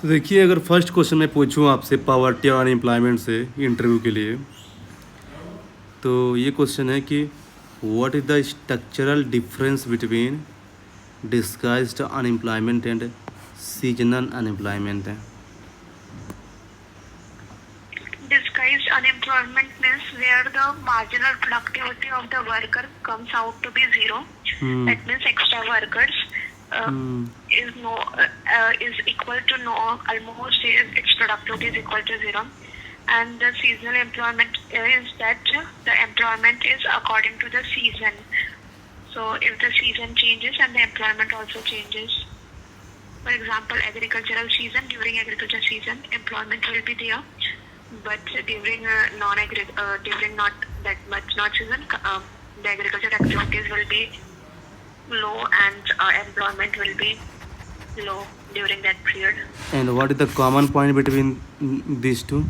तो देखिए, अगर फर्स्ट क्वेश्चन मैं पूछूं आपसे पॉवर्टी और अनएम्प्लॉयमेंट से इंटरव्यू के लिए, तो ये क्वेश्चन है कि what is the structural difference between disguised unemployment and seasonal unemployment है। Disguised unemployment means where the marginal productivity of the worker comes out to be zero. That means extra workers is equal to no, almost its productivity is equal to zero. And the seasonal employment is that the employment is according to the season. So if the season changes and the employment also changes. For example, agricultural season, during agriculture season, employment will be there. But during during not that much not season, the agricultural activities will be low and employment will be low during that period. And what is the common point between these two?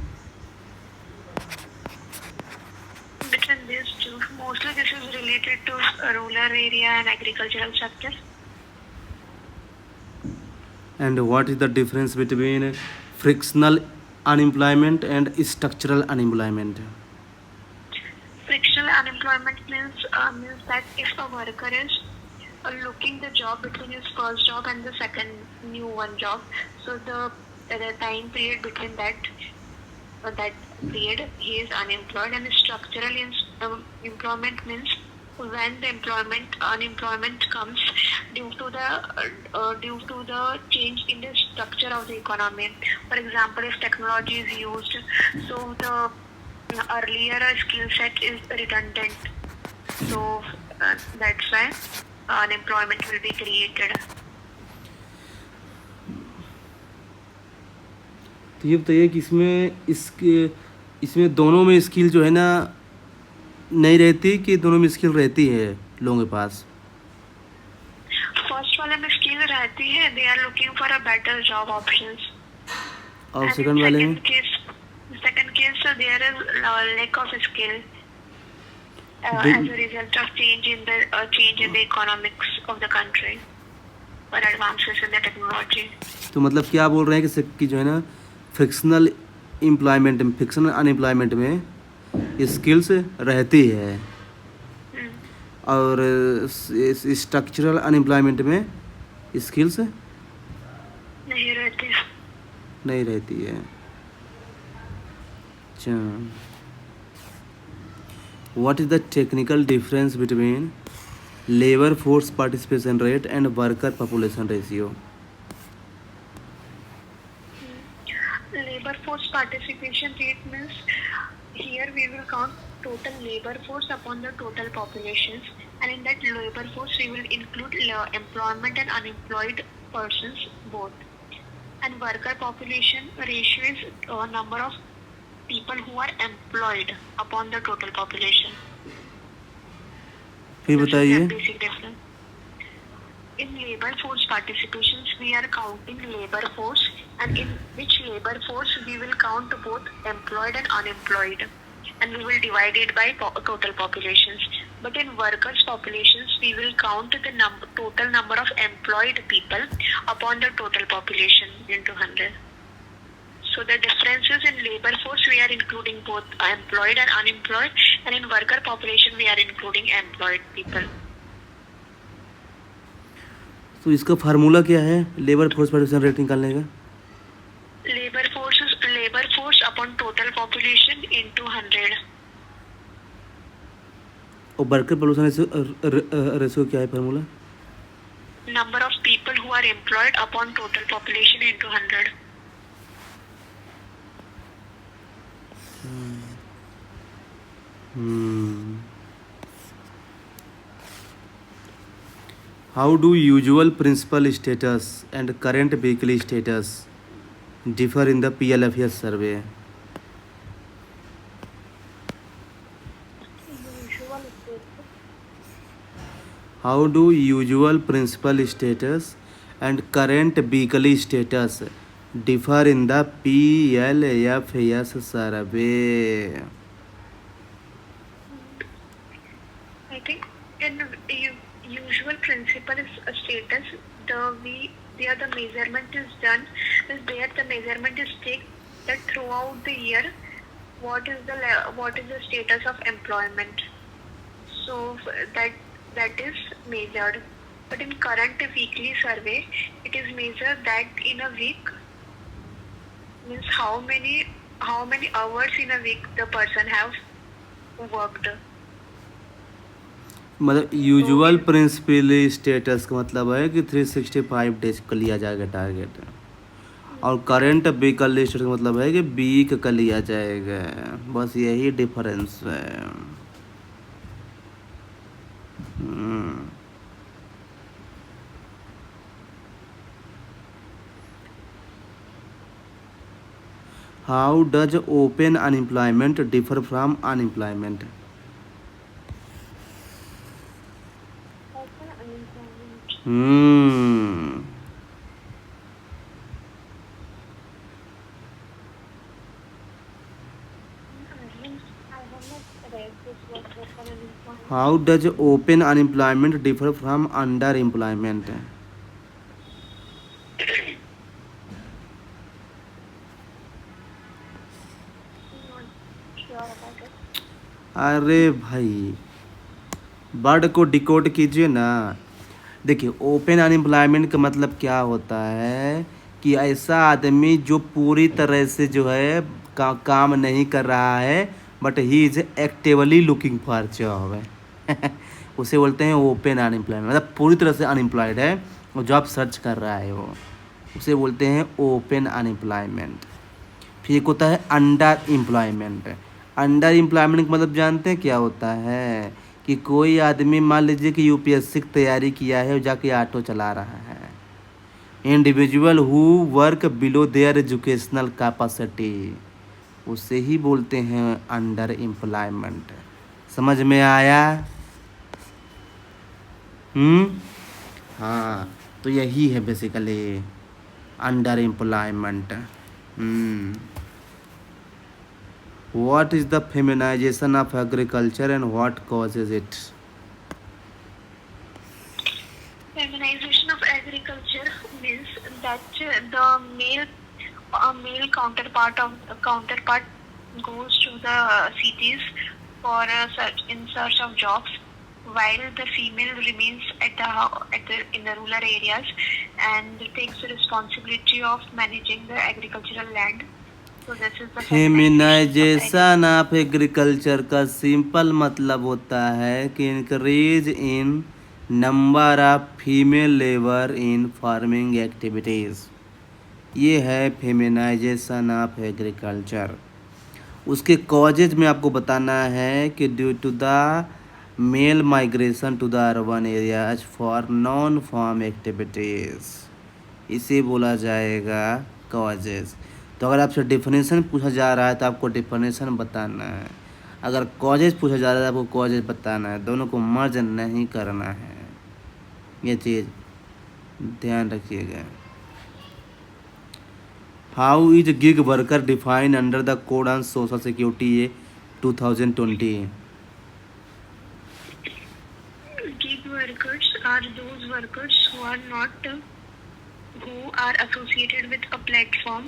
Between these two, mostly this is related to rural area and agricultural sector. And what is the difference between frictional unemployment and structural unemployment? Frictional unemployment means that if a worker is looking the job between his first job and the second new one job, so the time period between that period he is unemployed. And structural employment means when the unemployment comes due to the change in the structure of the economy. For example, if technology is used, so the earlier skill set is redundant, so that's why unemployment will be created. तो ये बताइए कि इसमें दोनों में skill जो है ना नहीं रहती कि दोनों में स्किल रहती है लोगों के पास? फर्स्ट वाले में स्किल रहती है, they are looking for a better job options. और सेकंड वाले में second case there is lack of skill as a result of change in the economics of the country or advances in the technology. तो मतलब क्या बोल रहे हैं कि जो है ना फ्रिक्शनल अनएम्प्लॉयमेंट में स्किल्स रहती है और स्ट्रक्चरल अनएम्प्लॉयमेंट में स्किल्स नहीं रहती है. अच्छा, what is the technical difference between labour force participation rate and worker population ratio? Labor force participation rate means here we will count total labor force upon the total populations, and in that labor force we will include employment and unemployed persons both. And worker population ratio is number of people who are employed upon the total population. फिर बताइए. Basic difference. In labor force participations we are counting labor force, and in which labor force we will count both employed and unemployed, and we will divide it by total populations. But in workers populations we will count the total number of employed people upon the total population into 100. So the differences in labor force we are including both employed and unemployed, and in worker population we are including employed people. तो इसका formula क्या है labour force participation rate निकालने का? Labour force upon total population into 100. और worker population ratio क्या है formula? Number of people who are employed upon total population into 100. How do usual principal status and current weekly status differ in the PLFS survey? How do usual principal status and current weekly status differ in the PLFS survey? I think in usual principal status, we there the measurement is done, there the measurement is taken that throughout the year what is the status of employment. So that is measured. But in current weekly survey, it is measured that in a week means how many hours in a week the person have worked. मतलब usual principal status का मतलब है कि 365 days का लिया जाएगा target, और current vehicle status का मतलब है कि वीक का लिया जाएगा। बस यही डिफरेंस है। How does open unemployment differ from unemployment? Open unemployment. I have not read this word open unemployment. How does open unemployment differ from under employment? Not sure about it. अरे भाई, word को decode कीजिए ना। देखिए, open unemployment का मतलब क्या होता है कि ऐसा आदमी जो पूरी तरह से जो है काम नहीं कर रहा है, but he is actively looking for job है उसे बोलते हैं ओपन अनएम्प्लॉयमेंट। मतलब पूरी तरह से अनएम्प्लॉयड है और जॉब सर्च कर रहा है वो, उसे बोलते हैं ओपन अनएम्प्लॉयमेंट। फिर एक होता है अंडर एम्प्लॉयमेंट। अंडर एम्प्लॉयमेंट का मतलब जानते हैं क्या होता है कि कोई आदमी मान लीजिए कि यूपीएससी की तैयारी किया है और जाके ऑटो चला रहा है। Individual who work below there educational capacity, उसे ही बोलते हैं अंडर एम्प्लॉयमेंट। समझ में आया? हाँ, तो यही है basically under employment. What is the feminization of agriculture and what causes it? Feminization of agriculture means that the male counterpart goes to the cities for in search of jobs, while the female remains in the rural areas and takes the responsibility of managing the agricultural land. So this is the feminisation of agriculture का simple मतलब होता है कि increase in number of female labour in farming activities. ये है feminisation of agriculture. उसके causes में आपको बताना है कि due to the male migration to the urban areas for non farm activities, इसे बोला जाएगा कॉजेज। तो अगर आपसे डेफिनेशन पूछा जा रहा है तो आपको डेफिनेशन बताना है, अगर कॉजेज पूछा जा रहा है तो आपको कॉजेज बताना है, दोनों को मर्ज नहीं करना है। ये चीज़ ध्यान रखिएगा। How is gig worker defined under the code on social security 2020? Gig workers are those workers who are associated with a platform.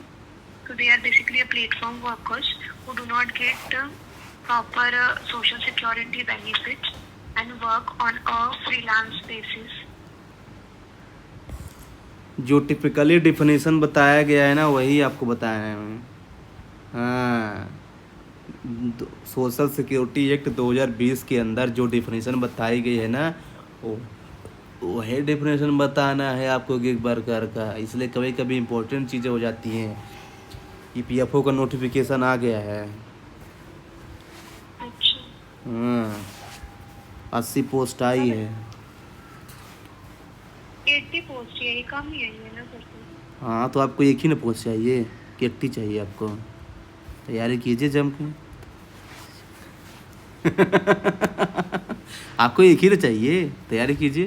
So they are basically a platform workers who do not get proper social security benefits and work on a freelance basis. जो typically definition बताया गया है ना वही आपको बताया है। हाँ, सोशल सिक्योरिटी एक्ट 2020 के अंदर जो डिफिनेशन बताई गई है ना वही डिफिनेशन बताना है आपको गिग वर्कर का। इसलिए कभी कभी इम्पोर्टेंट चीज़ें हो जाती हैं। ईपीएफओ का नोटिफिकेशन आ गया है। अच्छा। हाँ, 80 पोस्ट आई है। 80 पोस्ट है, कम ही है ये ना सर। हाँ, तो आपको एक ही ना पोस्ट चाहिए कि 80 चाहिए आपको? तैयारी कीजिए जम के आपको एक ही ना चाहिए, तैयारी कीजिए।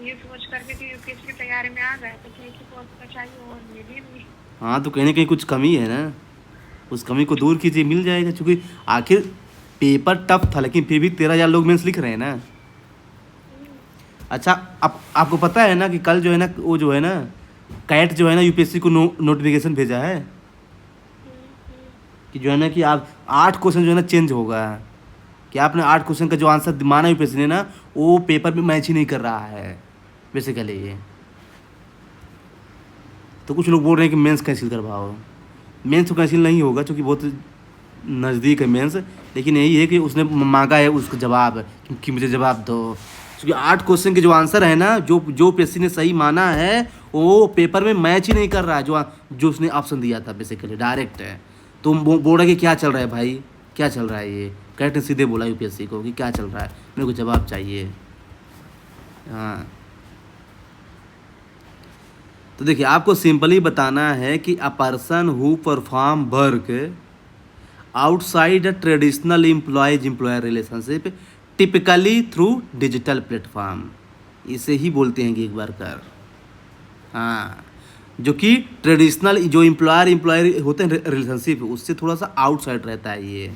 ये सोच करके कि यूपीएससी की तैयारी में आ गए तो एक ही पोस्ट का चाहिए और मिली नहीं। हाँ, तो कहीं ना कहीं कुछ कमी है ना, उस कमी को दूर कीजिए, मिल जाएगा। क्योंकि आखिर पेपर टफ था लेकिन फिर भी 13,000 लोग मेंस लिख रहे हैं ना। अच्छा, आपको पता है ना कि कल जो है ना वो जो है ना कैट जो है ना यूपीएससी को नोटिफिकेशन भेजा है कि जो है ना कि आप 8 क्वेश्चन जो है ना चेंज होगा, कि आपने 8 क्वेश्चन का जो आंसर माना यूपीएससी ने ना वो पेपर में मैच ही नहीं कर रहा है बेसिकली ये। तो कुछ लोग बोल रहे हैं कि मेंस कैंसिल करवाओ। मेंस तो कैंसिल नहीं होगा क्योंकि बहुत नज़दीक है मेंस, लेकिन यही है कि उसने मांगा है उसका जवाब कि मुझे जवाब दो, क्योंकि 8 क्वेश्चन के जो आंसर है ना जो जो पीएससी ने सही माना है वो पेपर में मैच ही नहीं कर रहा है, जो उसने ऑप्शन दिया था बेसिकली डायरेक्ट है। तो बोल रहा है कि क्या चल रहा है भाई, क्या चल रहा है ये। कैट ने सीधे बोला यूपीएससी को कि क्या चल रहा है, मेरे को जवाब चाहिए। हाँ, तो देखिए आपको सिंपली बताना है कि a person who perform work outside a traditional employer relationship typically through digital platform, इसे ही बोलते हैं गिग वर्कर। हाँ, जो कि ट्रेडिशनल जो एम्प्लॉयर होते हैं रिलेशनशिप उससे थोड़ा सा आउटसाइड रहता है ये,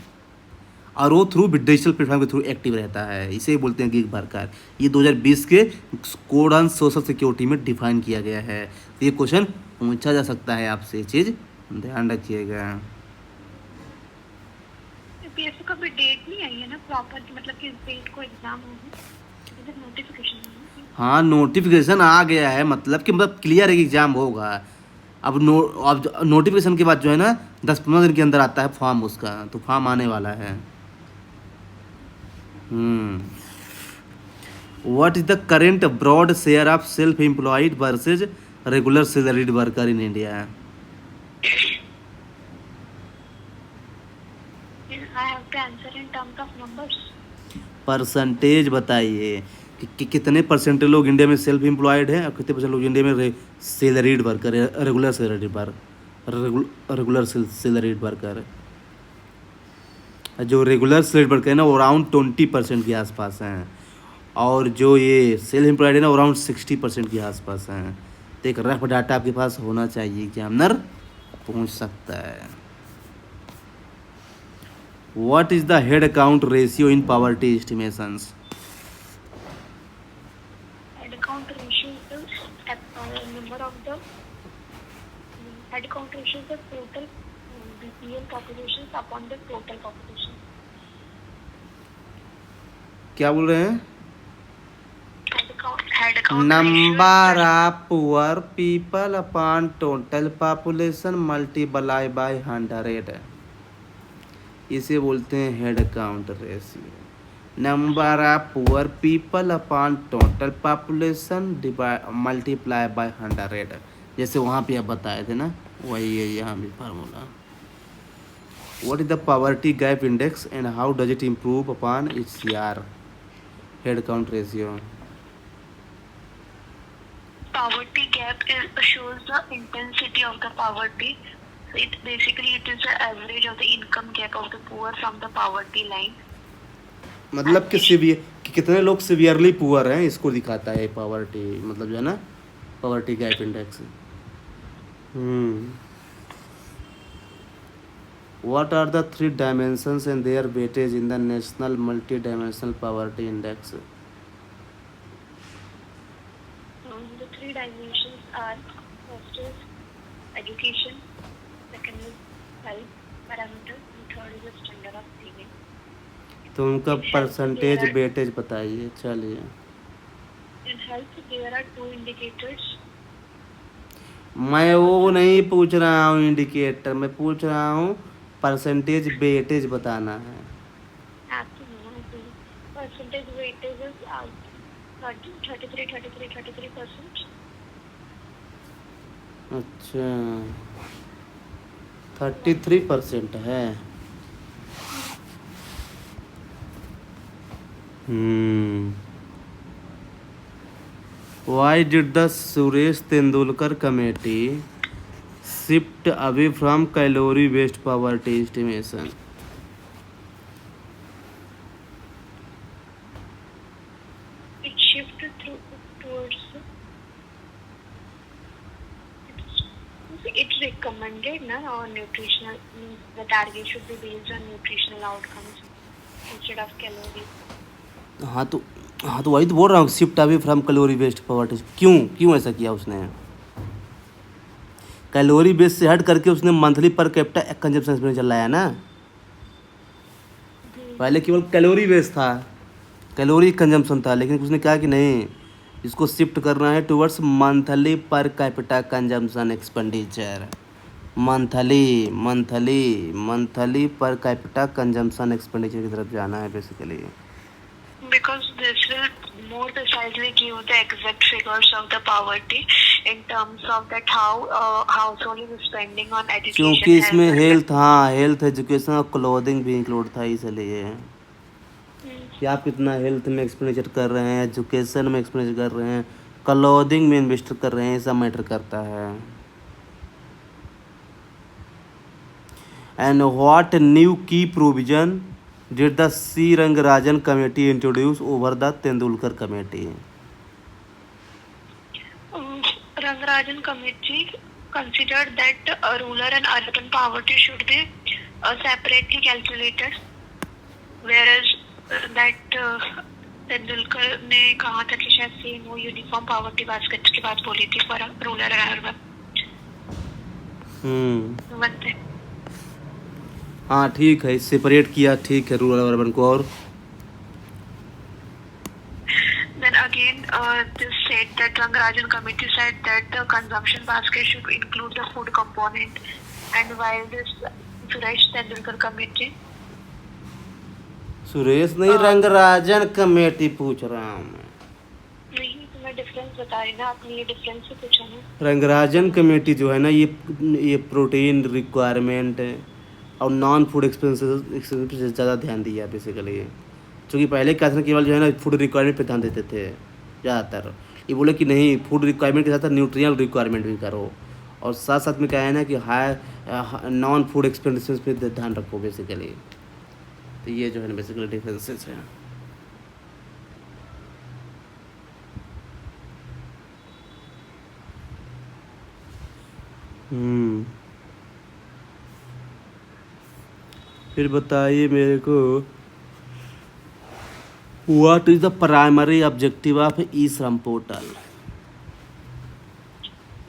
और वो थ्रू डिजिटल प्लेटफॉर्म के थ्रू एक्टिव रहता है, इसे ही बोलते हैं गिग वर्कर। ये 2020 के कोड ऑन सोशल सिक्योरिटी में डिफाइन किया गया है। तो ये क्वेश्चन पूछा जा सकता है आपसे, ये चीज़ ध्यान रखिएगा। यूपीएससी का भी डेट नहीं आई है ना प्रॉपर, मतलब कि इस डेट को एग्जाम होगा, नोटिफिकेशन। हाँ, नोटिफिकेशन आ गया है, मतलब कि मतलब क्लियर है कि एग्ज़ाम होगा। अब नोटिफिकेशन के बाद जो है ना 10-15 दिन के अंदर आता है फॉर्म उसका, तो फॉर्म आने वाला है। What is the current broad share of self employed versus regular salaried worker in India? I have to answer in terms of numbers. Percentage बताइए कि कितने परसेंट लोग इंडिया में सेल्फ एम्प्लॉयड हैं और कितने परसेंट लोग इंडिया में सैलरीड वर्कर है, रेगुलर सैलरीड वर्कर। जो रेगुलर सैलरीड वर्कर है ना वो अराउंड 20% के आसपास हैं, और जो ये सेल्फ एम्प्लॉयड है ना अराउंड 60% के आसपास हैं। तो एक रफ डाटा आपके पास होना चाहिए, एग्जामिनर पूछ सकता है। What is the head count ratio in poverty estimations? Head count ratio is number of the head count ratio is the total BPL population upon the total population. क्या बोल रहे हैं? Head count number of poor people upon total population multiply by 100, इसे बोलते हैं head count ratio. Number of poor people upon total population multiply by 100, जैसे वहाँ पे आप बताए थे ना वही है यहाँ भी formula. What is the poverty gap index and how does it improve upon its year? Head count ratio. Poverty gap shows the intensity of the poverty. So it is the average of the income gap of the poor from the poverty line. मतलब कि कितने लोग severely poor हैं इसको दिखाता है poverty, मतलब जो है ना poverty gap index. What are the 3 dimensions and their weightage in the national multi dimensional poverty index? The 3 dimensions are: first is education, second is health parameter, and third is the standard of living. तो उनका percentage weightage बताइए। चलिए, In health there are 2 indicators. मैं वो नहीं पूछ रहा हूँ इंडिकेटर, मैं पूछ रहा हूँ परसेंटेज वेटेज बताना है। Percentage weightage is 33%. अच्छा, 33% है। Why did the Suresh Tendulkar committee shift away from calorie-based poverty estimation? It shifted towards it recommended on nutritional, the target should be based on nutritional outcomes instead of calories. हाँ, तो हाँ तो वही तो बोल रहा हूँ, shift away from calorie based poverty. क्यों क्यों ऐसा किया उसने? कैलोरी बेस से हट करके उसने monthly per capita consumption expenditure लाया ना। जी। पहले केवल कैलोरी बेस था, कैलोरी कंजम्पशन था, लेकिन उसने कहा कि नहीं, इसको शिफ्ट करना है towards monthly per capita consumption expenditure. Monthly per capita consumption expenditure की तरफ जाना है basically. Because this will more precisely give the exact figures of the poverty in terms of that how household is spending on education, क्योंकि इसमें health, health, हाँ health, education और clothing भी include था, इसलिए and कि आप कितना हेल्थ में एक्सपेंडिचर कर रहे हैं, एजुकेशन में एक्सपेंडिचर कर रहे हैं, क्लोथिंग में इन्वेस्ट कर रहे हैं, ये सब मैटर करता है। And what new key provision did the C Rangarajan committee introduce over the Tendulkar committee? Rangarajan committee considered that rural and urban poverty should be separately calculated, whereas that Tendulkar ने कहा था कि शायद सेम वो यूनिफॉर्म पॉवर्टी बास्केट की बात बोली थी फॉर रूरल एंड अर्बन। बनते हाँ ठीक है, सेपरेट किया, ठीक है, रूरल अर्बन को। और then again this said that Rangarajan committee said that the consumption basket should include the food component, and while this Suresh Tendulkar committee Suresh नहीं, रंगराजन कमेटी पूछ रहा हूँ मैं। नहीं, तो मैं डिफरेंस बता रही ना, आपने ये डिफरेंस से पूछा ना। रंगराजन कमेटी जो है ना, ये प्रोटीन रिक्वायरमेंट और नॉन फूड एक्सपेंसेस पे ज़्यादा ध्यान दिया बेसिकली। क्योंकि पहले क्या था, केवल जो है ना फूड रिक्वायरमेंट पे ध्यान देते थे ज़्यादातर। ये बोले कि नहीं, फूड रिक्वायरमेंट के साथ साथ न्यूट्रियल रिक्वायरमेंट भी करो, और साथ साथ में क्या है ना कि हाई नॉन फूड एक्सपेंसेस पे ध्यान रखो बेसिकली। तो ये जो है ना बेसिकली डिफरेंसेस है। फिर बताइए मेरे को, what is the primary objective of E Shram portal?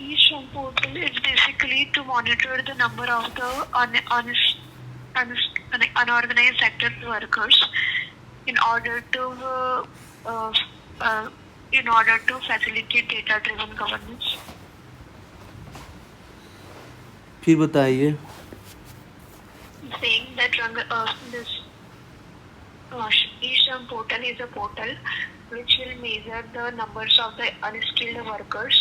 E-Shram portal is basically to monitor the number of the unorganized sector workers in order to facilitate data-driven governance. फिर बताइए। Saying that this E-Shram portal is a portal which will measure the numbers of the unskilled workers.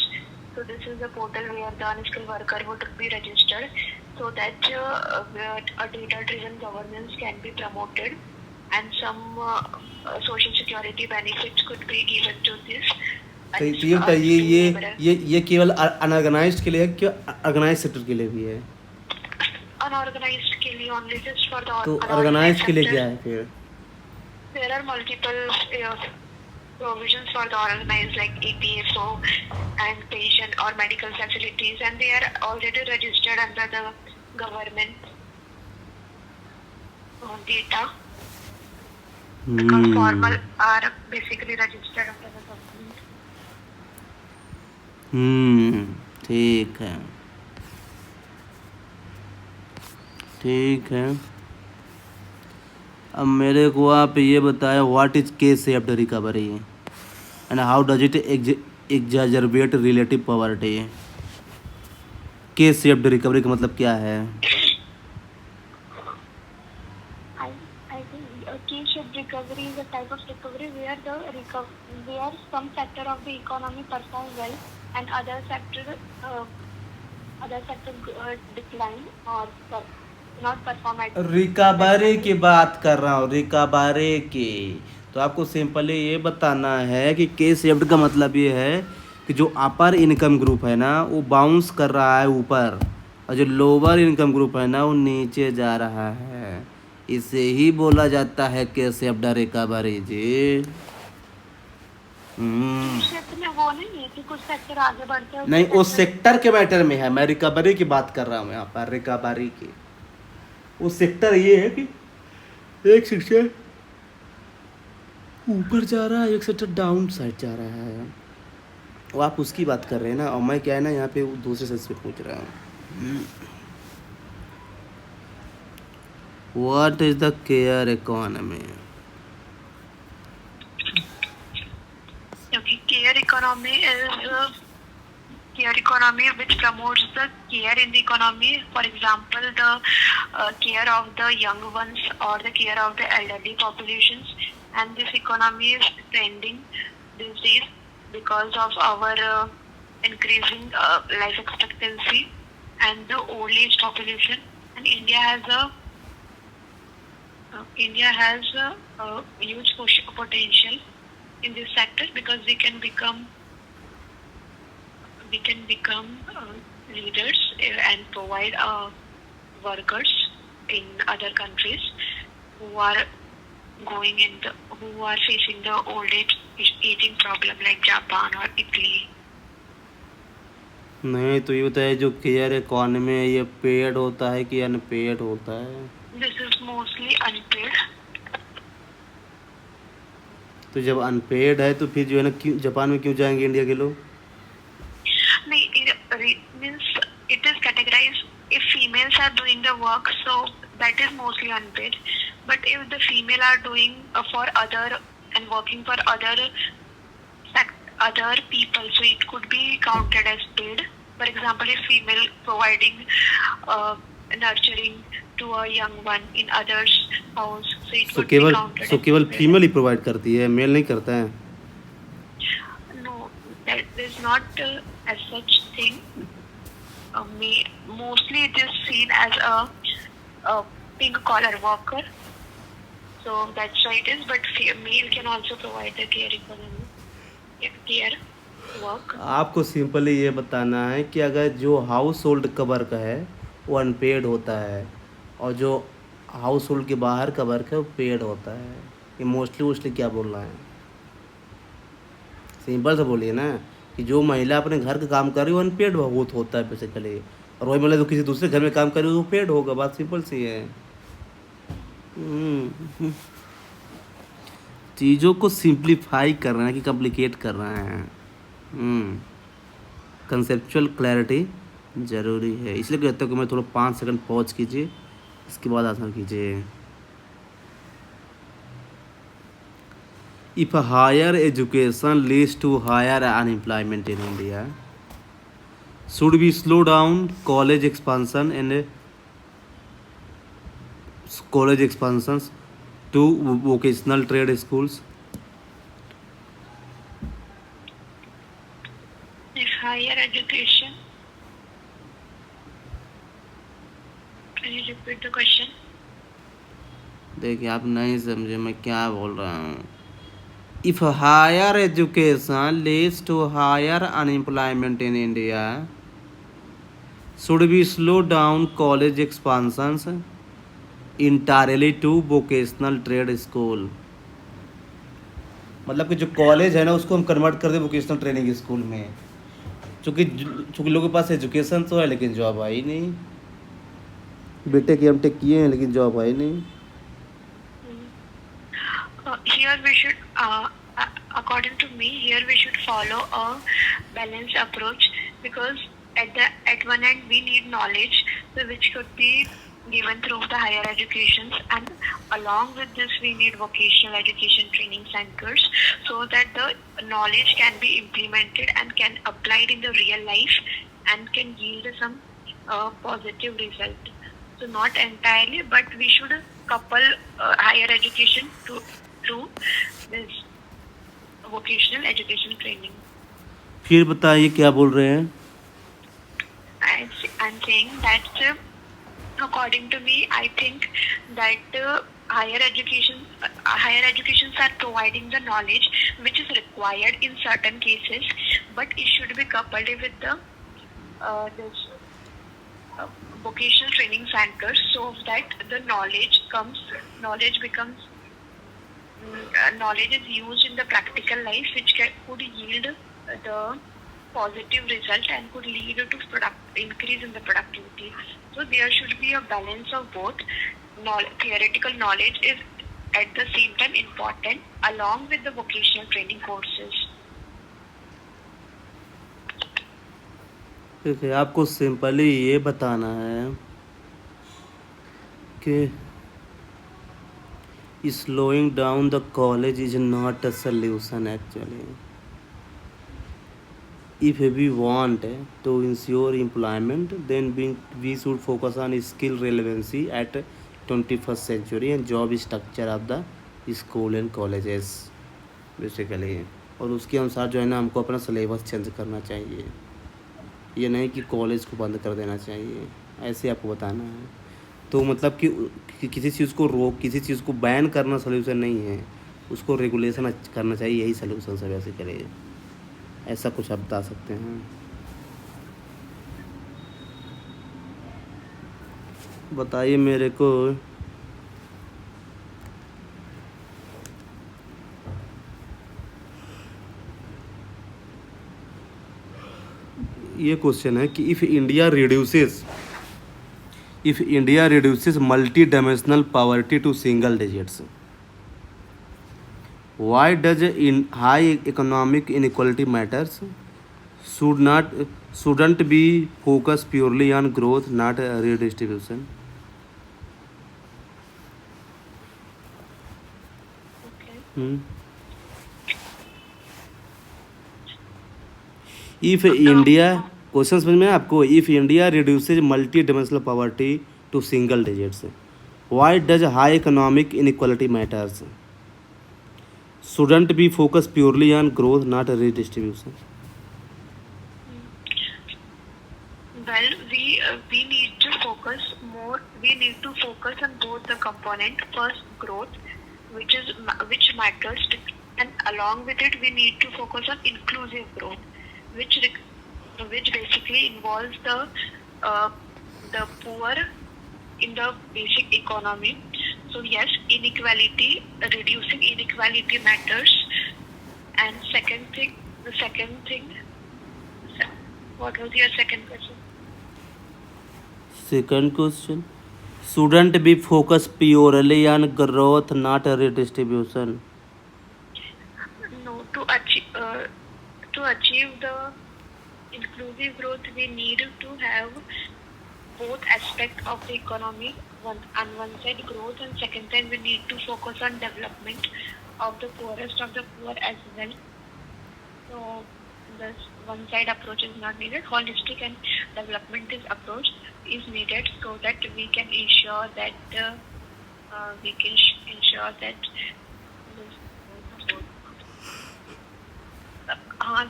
So this is a portal where the unskilled worker would be registered, so that a data-driven governance can be promoted, and some social security benefits could be given to this. तो ये बताइए, ये केवल unorganised के लिए है कि organise sector के लिए भी है? Unorganized के लिए only, just for the तो ऑर्गेनाइज के लिए क्या है फिर? There are multiple provisions for the organized, like EPFO and patient or medical facilities, and they are already registered under the government data, because formal are basically registered under the government. ठीक है, ठीक है। अब मेरे को आप ये बताएं, what is K shaped recovery and how does it exacerbate relative poverty? K shaped recovery का मतलब क्या है? I think a K-shaped recovery is a type of recovery where some sector of the economy perform well and other sector decline or not perform at. Recovery की बात कर रहा हूँ, recovery की। तो आपको सिंपली ये बताना है कि के शेप्ड का मतलब ये है कि जो अपर इनकम ग्रुप है ना वो बाउंस कर रहा है ऊपर, और जो लोअर इनकम ग्रुप है ना वो नीचे जा रहा है। इसे ही बोला जाता है के शेप्ड रिकवरी जी। क्षेत्र में वो नहीं है कि कुछ सेक्टर आगे बढ़ते हैं, नहीं, उस सेक्टर के मैटर में है, मैं रिकवरी की बात कर रहा हूँ यहाँ पर, रिकवरी की। वो सेक्टर ये है कि एक सेक्टर ऊपर जा रहा है, एक सेक्टर डाउन साइड जा रहा है। वो आप उसकी बात कर रहे हैं ना, और मैं क्या है ना यहाँ पे दूसरे सेंस पे पूछ रहा हूँ। What is the care economy? Okay, care economy which promotes the care in the economy. For example, the care of the young ones or the care of the elderly populations. And this economy is trending these days because of our increasing life expectancy and the old age population. And India has a huge potential in this sector because we can become leaders and provide workers in other countries who are who are facing the old age aging problem like Japan or Italy. नहीं तो ये बताइए, जो care economy है ये paid होता है कि अनपेड होता है? This is mostly unpaid. तो जब अनपेड है तो फिर जो है ना, क्यों जापान में क्यों जाएंगे इंडिया के लोग? नहीं, means it is categorized if females are doing the work, so that is mostly unpaid. But if the female are doing for other and working for other people, so it could be counted as paid. For example, if female providing nurturing to a young one in others house, so it could be counted as केवल paid. Female ही provide करती है, mail नहीं करता है? No, that is not as such thing. Mostly it is seen as a pink collar worker, so that's why it is. But male can also provide the care work. आपको simply ये बताना है कि अगर जो हाउस होल्ड का work है वो अनपेड होता है, और जो हाउस होल्ड के बाहर का वर्क है वो पेड होता है। ये मोस्टली क्या बोल रहा है? सिंपल से बोलिए ना कि जो महिला अपने घर का काम कर रही है वो अनपेड बहुत होता है बेसिकली, और वही महिला जो किसी दूसरे घर में काम कर रही है वो पेड होगा। बात सिंपल सी है। चीज़ों को सिंप्लीफाई कर रहे हैं कि कॉम्प्लिकेट कर रहे हैं। कंसेप्चुअल क्लैरिटी ज़रूरी है, इसलिए कहता हूँ कि मैं थोड़ा 5 सेकंड पॉज कीजिए, इसके बाद आंसर कीजिए। If higher education leads to higher unemployment in India, should we slow down college expansion and college expansions to vocational trade schools? If higher education, can you repeat the question? देखिए, आप नहीं समझे मैं क्या बोल रहा हूँ। If higher education leads to higher unemployment in India, should we slow down college expansions entirely to vocational trade school? मतलब कि जो कॉलेज है ना उसको हम कन्वर्ट कर दें वोकेशनल ट्रेनिंग स्कूल में, चूँकि लोगों के पास एजुकेशन तो है लेकिन जॉब आई नहीं। बीटेक एमटेक किए हैं लेकिन जॉब आई नहीं। Here we should, according to me, here we should follow a balanced approach because at one end we need knowledge, so which could be given through the higher educations, and along with this we need vocational education training centers so that the knowledge can be implemented and can applied in the real life and can yield some positive result. So not entirely, but we should couple higher education to this vocational education training. फिर बताइए क्या बोल रहे हैं? I'm saying that according to me, I think that higher educations are providing the knowledge which is required in certain cases, but it should be coupled with the this vocational training centers so that the knowledge is used in the practical life, which could yield the positive result and could lead to increase in the productivity. So there should be a balance of both. Theoretical knowledge is at the same time important along with the vocational training courses. ठीक है, आपको simply ये बताना है कि slowing down the college is not a solution actually. If we want to ensure employment, then we should focus on skill relevancy at 21st century and job structure of the school and colleges basically. और उसके अनुसार जो है ना हमको अपना syllabus change करना चाहिए. ये नहीं कि कॉलेज को बंद कर देना चाहिए, ऐसे आपको बताना है. तो मतलब कि किसी चीज़ को किसी चीज़ को बैन करना सल्यूशन नहीं है, उसको रेगुलेशन करना चाहिए, यही सल्यूशन है बेसिकली. ऐसा कुछ आप बता सकते हैं. बताइए मेरे को. ये क्वेश्चन है कि if India reduces multi dimensional poverty to single digits, why does high economic inequality matters? Shouldn't be focused purely on growth, not redistribution? Okay. If India, question समझ में आपको. If India reduces multi dimensional poverty to single digits, why does high economic inequality matters? Shouldn't be focused purely on growth, not redistribution? Well, we need to focus more. We need to focus on both the component. First, growth, which matters, and along with it, we need to focus on inclusive growth, which basically involves the poor in the basic economy. So yes, reducing inequality matters. And the second thing, what was your second question? Second question, shouldn't be focused purely on growth, not redistribution? No, to achieve the inclusive growth, we need to have both aspects of the economy. On one side growth, and second time we need to focus on development of the poorest of the poor as well. So this one side approach is not needed. Holistic and development approach is needed so that we can ensure that we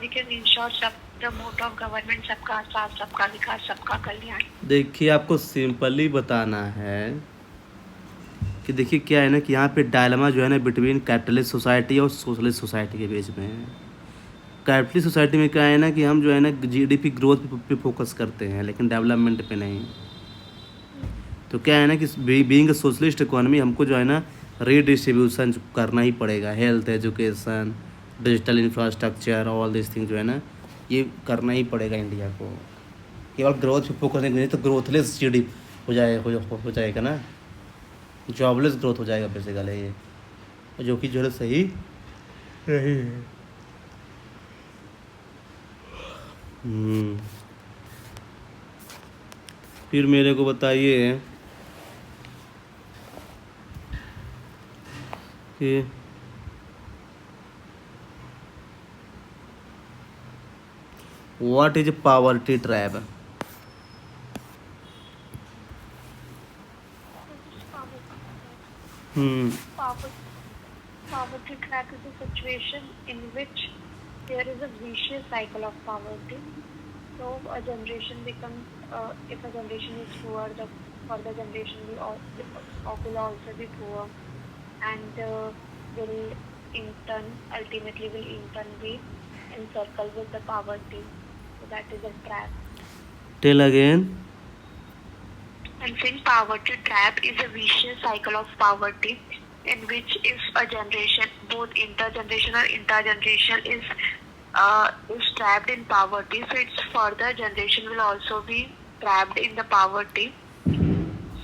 can ensure the motto of government सबका साथ, सबका विकास, सबका कल्याण. देखिए आपको simply बताना है कि देखिए क्या है ना कि यहाँ पे डायलेमा जो है ना बिटवीन कैपिटलिस्ट सोसाइटी और सोशलिस्ट सोसाइटी के बीच में है. कैपिटलिस्ट सोसाइटी में क्या है ना कि हम जो है ना जीडीपी ग्रोथ पे फोकस करते हैं लेकिन डेवलपमेंट पे नहीं. तो क्या है ना कि बीइंग सोशलिस्ट इकोनॉमी हमको जो है ना रीडिस्ट्रीब्यूशन करना ही पड़ेगा. Health, education, digital infrastructure, all this thing जो है ना ये करना ही पड़ेगा इंडिया को. केवल ग्रोथ पे फोकस नहीं तो ग्रोथलेस जीडीपी हो जाएगा ना, जॉबलेस ग्रोथ हो जाएगा बेसिकली ये, जो कि जो है सही नहीं है. फिर मेरे को बताइए कि what is poverty trap? Poverty trap is a situation in which there is a vicious cycle of poverty. So a generation becomes, if a generation is poor, the further generation will also be poor, and ultimately will in turn be encircled with the poverty. So that is a trap. Tell again. I'm saying poverty trap is a vicious cycle of poverty in which if a generation, both intergenerational or intergenerational, is trapped in poverty, so its further generation will also be trapped in the poverty.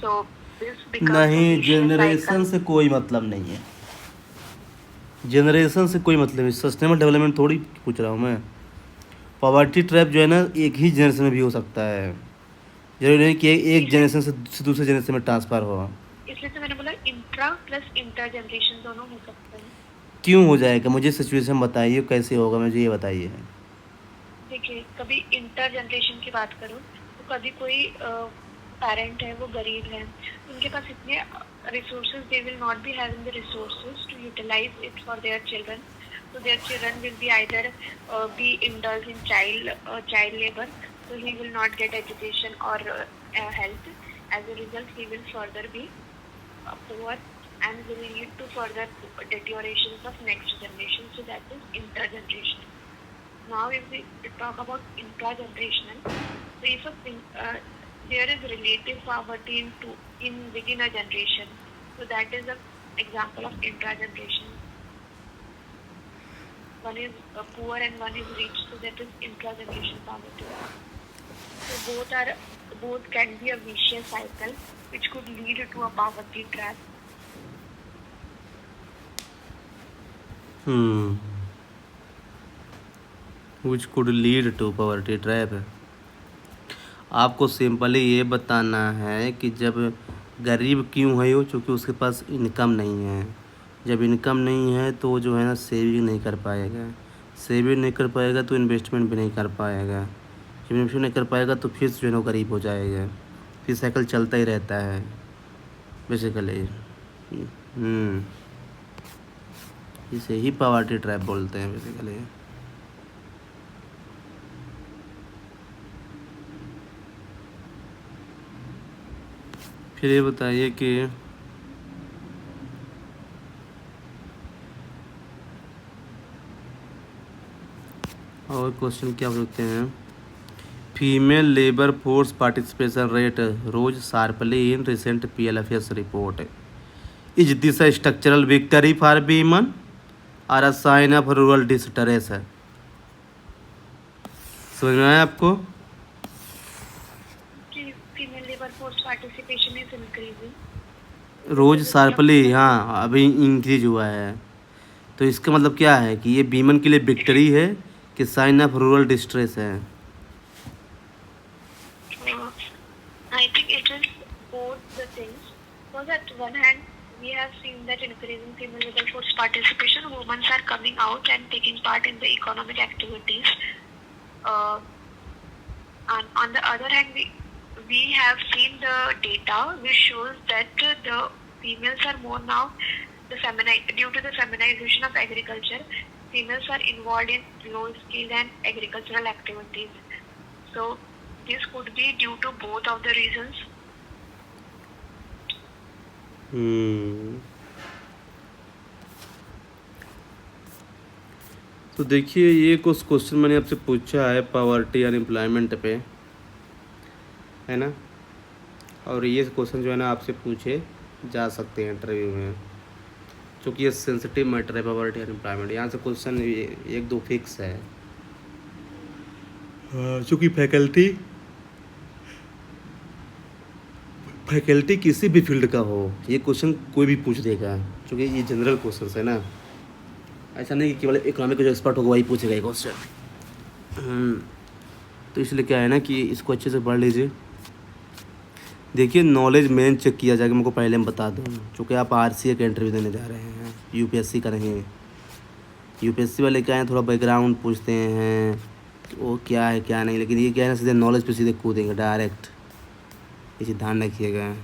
So this becomes a नहीं, vicious generation cycle. से कोई मतलब नहीं है, generation से कोई मतलब नहीं, सस्टेनेबल डेवलपमेंट थोड़ी पूछ रहा हूँ मैं। पॉवर्टी ट्रैप जो है ना एक ही जनरेशन में भी हो सकता है, जरूरी नहीं कि एक जनरेशन से दूसरे जनरेशन में ट्रांसफ़र हो। इसलिए तो मैंने बोला इंट्रा प्लस इंटर जनरेशन दोनों हो सकते हैं। क्यों हो जाएगा, मुझे सिचुएशन बताइए, कैसे होगा मुझे ये बताइए। देखिए, कभी इंटर जनरेशन की बात करूँ तो कभी कोई पेरेंट है वो गरीब है, उनके पास इतने resources, they will not be having the resources to utilise it for their children, so their children will be either be indulged in child labor, so he will not get education or health. As a result, he will further be poor and will lead to further deteriorations of next generation. So that is intergenerational. Now, if we talk about intragenerational, so if there is relative poverty in within a generation, so that is an example of intragenerational. One is poor and one is rich, so that is intragenerational poverty. So both can be a vicious cycle which could lead to a poverty trap. Which could lead to poverty trap. आपको simply ये बताना है कि जब गरीब क्यों है वो, चूँकि उसके पास इनकम नहीं है। जब इनकम नहीं है तो जो है ना सेविंग नहीं कर पाएगा, सेविंग नहीं कर पाएगा तो इन्वेस्टमेंट भी नहीं कर पाएगा, जब इन्वेस्टमेंट नहीं कर पाएगा तो फिर जो है ना गरीब हो जाएगा, फिर साइकिल चलता ही रहता है बेसिकली। इसे ही पॉवर्टी ट्रैप बोलते हैं बेसिकली। फिर ये बताइए कि और क्वेश्चन क्या पूछते हैं। Female labour force participation rate rose sharply in recent PLFS report, is this a structural victory for women और a sign of rural distress है। समझ में आया आपको? Female labor force participation is increasing. Rose sharply, हाँ अभी increase हुआ है, तो इसका मतलब क्या है कि ये वीमन के लिए विक्ट्री है कि साइन ऑफ रूरल डिस्ट्रेस है? I think it is both the things. Because at one hand, we have seen that increasing female labor force participation, women are coming out and taking part in the economic activities. And on the other hand, we have seen the data which shows that the females are more now due to the feminization of agriculture. Females are involved in low skill and agricultural activities. So this could be due to both of the reasons. तो देखिए, ये कुछ question मैंने आपसे पूछा है poverty और employment पे, है ना, और ये क्वेश्चन जो है ना आपसे पूछे जा सकते हैं इंटरव्यू में, क्योंकि ये सेंसिटिव मैटर है पॉवर्टी और एम्प्लॉयमेंट। यहाँ से क्वेश्चन एक दो फिक्स है, क्योंकि फैकल्टी किसी भी फील्ड का हो, ये क्वेश्चन कोई भी पूछ देगा, क्योंकि ये जनरल क्वेश्चन है ना, ऐसा नहीं कि केवल इकोनॉमिक जो एक्सपर्ट होगा वही पूछेगा ये क्वेश्चन। तो इसलिए क्या है ना कि इसको अच्छे से पढ़ लीजिए। देखिए, नॉलेज मेन चेक किया जाएगा, मुझको पहले मैं बता दूँ, क्योंकि आप RCA का इंटरव्यू देने जा रहे हैं, UPSC का नहीं। UPSC वाले क्या है, थोड़ा बैकग्राउंड पूछते हैं वो क्या है क्या नहीं, लेकिन ये क्या है ना सीधे नॉलेज पे सीधे कूदेंगे डायरेक्ट, इसे ध्यान रखिएगा।